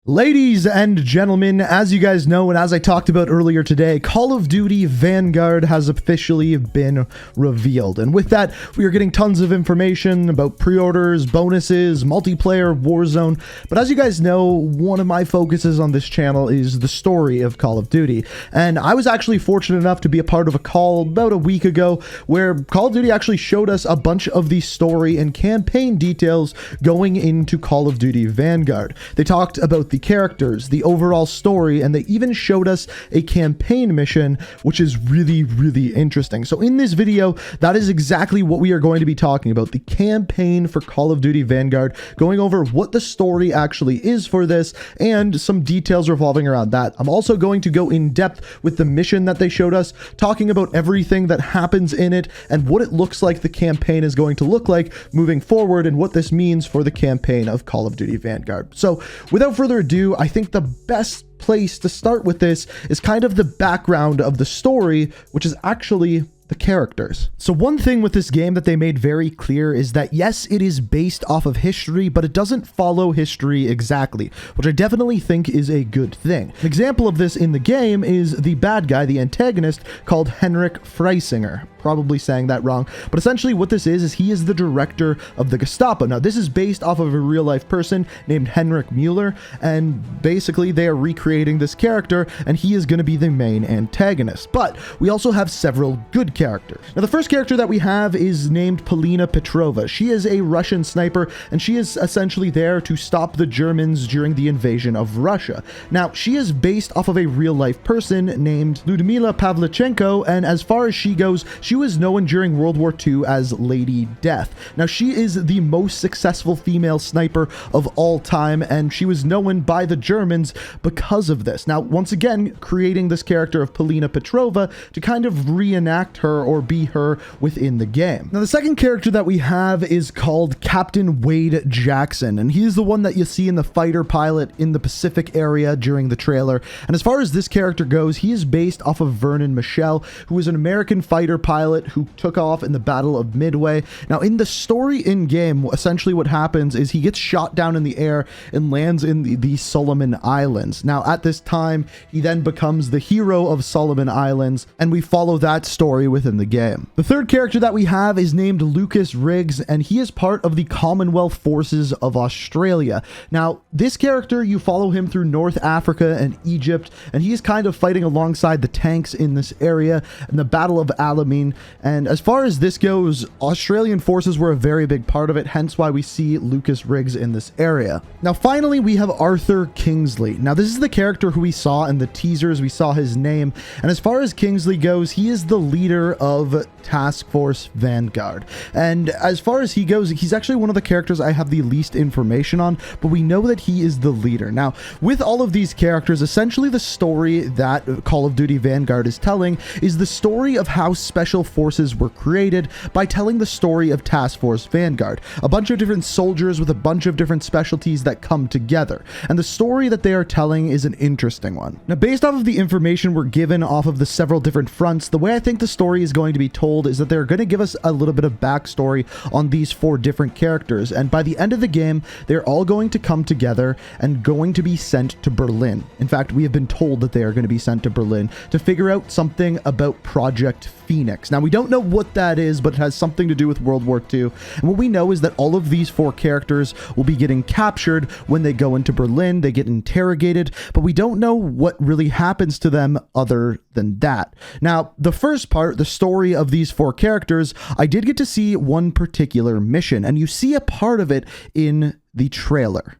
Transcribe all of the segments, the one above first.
Ladies and gentlemen, as you guys know and as I talked about earlier today, Call of Duty Vanguard has officially been revealed. And with that, we are getting tons of information about pre-orders, bonuses, multiplayer, Warzone. But as you guys know, one of my focuses on this channel is the story of Call of Duty. And I was actually fortunate enough to be a part of a call about a week ago where Call of Duty actually showed us a bunch of the story and campaign details going into Call of Duty Vanguard. They talked about the characters, the overall story, and they even showed us a campaign mission, which is really interesting. So in this video, that is exactly what we are going to be talking about, the campaign for Call of Duty Vanguard, going over what the story actually is for this and some details revolving around that. I'm also going to go in depth with the mission that they showed us, talking about everything that happens in it and what it looks like the campaign is going to look like moving forward and what this means for the campaign of Call of Duty Vanguard. So without further ado, I think the best place to start with this is kind of the background of the story, which is actually the characters. So one thing with this game that they made very clear is that yes, it is based off of history, but it doesn't follow history exactly, which I definitely think is a good thing. An example of this in the game is the bad guy, the antagonist, called Henrik Freisinger. Probably saying that wrong, but essentially what this is he is the director of the Gestapo. Now this is based off of a real life person named Henrik Mueller, and basically they are recreating this character and he is going to be the main antagonist. But we also have several good characters. Now the first character that we have is named Polina Petrova. She is a Russian sniper and she is essentially there to stop the Germans during the invasion of Russia. Now she is based off of a real life person named Lyudmila Pavlichenko, and as far as she goes, she was known during World War II as Lady Death. Now, she is the most successful female sniper of all time, and she was known by the Germans because of this. Now, once again, creating this character of Polina Petrova to kind of reenact her or be her within the game. Now, the second character that we have is called Captain Wade Jackson, and he's the one that you see in the fighter pilot in the Pacific area during the trailer. And as far as this character goes, he is based off of Vernon Michel, who is an American fighter pilot who took off in the Battle of Midway. Now in the story in-game, essentially what happens is he gets shot down in the air and lands in the Solomon Islands. Now at this time, he then becomes the hero of Solomon Islands, and we follow that story within the game. The third character that we have is named Lucas Riggs, and he is part of the Commonwealth Forces of Australia. Now this character, you follow him through North Africa and Egypt, and he is kind of fighting alongside the tanks in this area in the Battle of Alamein. And as far as this goes, Australian forces were a very big part of it, hence why we see Lucas Riggs in this area. Now finally, we have Arthur Kingsley. Now this is the character who we saw in the teasers, we saw his name, and as far as Kingsley goes, he is the leader of Task Force Vanguard. And as far as he goes, he's actually one of the characters I have the least information on, but we know that he is the leader. Now with all of these characters, essentially the story that Call of Duty Vanguard is telling is the story of how special forces were created by telling the story of Task Force Vanguard, a bunch of different soldiers with a bunch of different specialties that come together. And the story that they are telling is an interesting one. Now, based off of the information we're given off of the several different fronts, the way I think the story is going to be told is that they're going to give us a little bit of backstory on these four different characters. And by the end of the game, they're all going to come together and going to be sent to Berlin. In fact, we have been told that they are going to be sent to Berlin to figure out something about Project Phoenix. Now we don't know what that is, but it has something to do with World War II. And what we know is that all of these four characters will be getting captured when they go into Berlin. They get interrogated, but we don't know what really happens to them other than that. Now, the first part, the story of these four characters, I did get to see one particular mission, and you see a part of it in the trailer.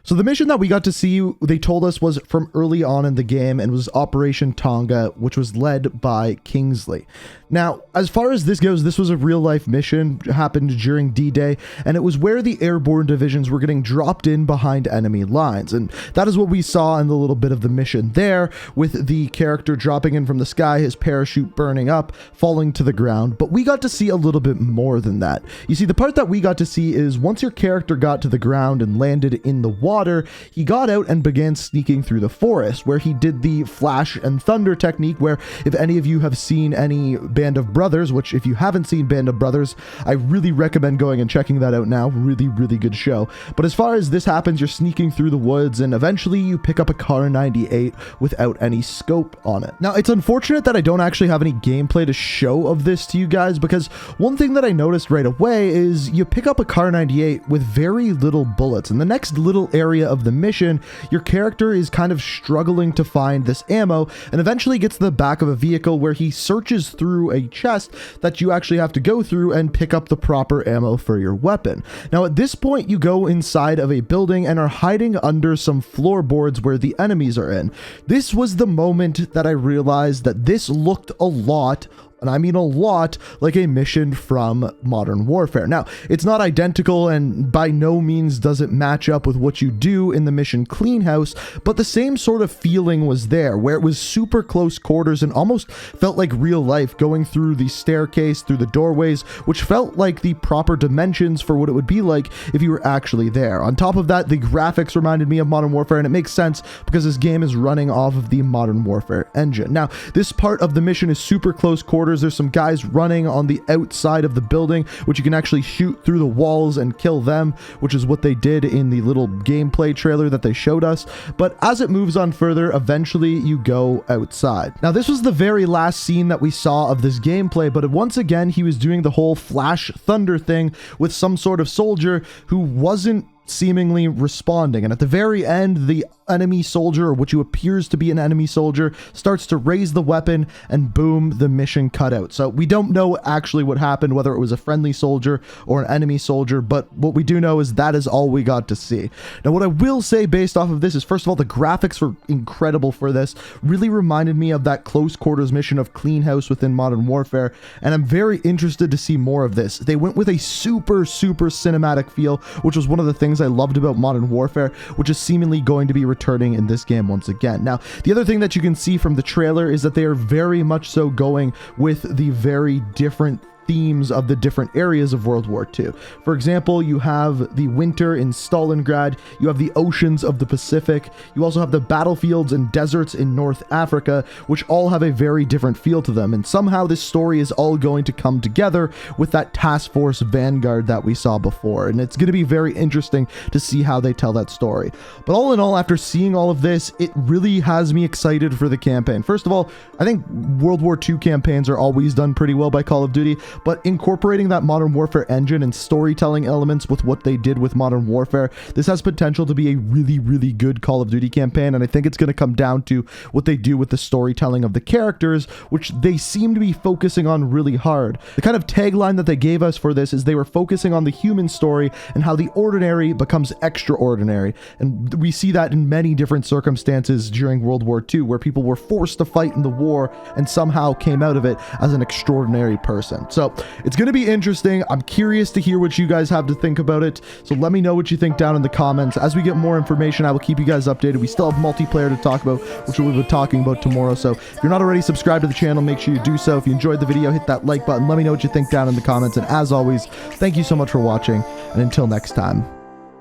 So So the mission that we got to see, they told us, was from early on in the game and was Operation Tonga, which was led by Kingsley. Now, as far as this goes, this was a real-life mission, happened during D-Day, and it was where the airborne divisions were getting dropped in behind enemy lines. And that is what we saw in the little bit of the mission there, with the character dropping in from the sky, his parachute burning up, falling to the ground. But we got to see a little bit more than that. You see, the part that we got to see is once your character got to the ground and landed in the water, he got out and began sneaking through the forest, where he did the flash and thunder technique, where if any of you have seen any Band of Brothers, which if you haven't seen Band of Brothers, I really recommend going and checking that out now. Really, really good show. But as far as this happens, you're sneaking through the woods and eventually you pick up a Car 98 without any scope on it. Now, it's unfortunate that I don't actually have any gameplay to show of this to you guys, because one thing that I noticed right away is you pick up a Car 98 with very little bullets. In the next little area of the mission, your character is kind of struggling to find this ammo and eventually gets to the back of a vehicle where he searches through a chest that you actually have to go through and pick up the proper ammo for your weapon. Now, at this point, you go inside of a building and are hiding under some floorboards where the enemies are in. This was the moment that I realized that this looked a lot, and I mean a lot, like a mission from Modern Warfare. Now, it's not identical and by no means does it match up with what you do in the mission Clean House, but the same sort of feeling was there, where it was super close quarters and almost felt like real life, going through the staircase, through the doorways, which felt like the proper dimensions for what it would be like if you were actually there. On top of that, the graphics reminded me of Modern Warfare, and it makes sense because this game is running off of the Modern Warfare engine. Now, this part of the mission is super close quarters. There's some guys running on the outside of the building, which you can actually shoot through the walls and kill them, which is what they did in the little gameplay trailer that they showed us. But as it moves on further, eventually you go outside. Now, this was the very last scene that we saw of this gameplay, but once again, he was doing the whole flash thunder thing with some sort of soldier who wasn't seemingly responding, and at the very end, the enemy soldier, or what you appears to be an enemy soldier, starts to raise the weapon, and boom, the mission cut out. So we don't know actually what happened, whether it was a friendly soldier or an enemy soldier, but what we do know is that is all we got to see. Now, what I will say based off of this is, first of all, the graphics were incredible for this. Really reminded me of that close quarters mission of Clean House within Modern Warfare, and I'm very interested to see more of this. They went with a super cinematic feel, which was one of the things I loved about Modern Warfare, which is seemingly going to be returning in this game once again. Now, the other thing that you can see from the trailer is that they are very much so going with the very different themes of the different areas of World War II. For example, you have the winter in Stalingrad, you have the oceans of the Pacific, you also have the battlefields and deserts in North Africa, which all have a very different feel to them, and somehow this story is all going to come together with that Task Force Vanguard that we saw before, and it's going to be very interesting to see how they tell that story. But all in all, after seeing all of this, it really has me excited for the campaign. First of all, I think World War II campaigns are always done pretty well by Call of Duty, but incorporating that Modern Warfare engine and storytelling elements with what they did with Modern Warfare, this has potential to be a really good Call of Duty campaign, and I think it's going to come down to what they do with the storytelling of the characters, which they seem to be focusing on really hard. The kind of tagline that they gave us for this is they were focusing on the human story and how the ordinary becomes extraordinary, and we see that in many different circumstances during World War II, where people were forced to fight in the war and somehow came out of it as an extraordinary person. So it's going to be interesting. I'm curious to hear what you guys have to think about it. So let me know what you think down in the comments. As we get more information, I will keep you guys updated. We still have multiplayer to talk about, which we'll be talking about tomorrow. So if you're not already subscribed to the channel, make sure you do so. If you enjoyed the video, hit that like button. Let me know what you think down in the comments. And as always, thank you so much for watching. And until next time,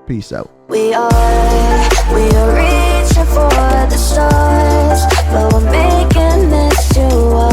peace out. We are reaching for the stars, but we're making this to us.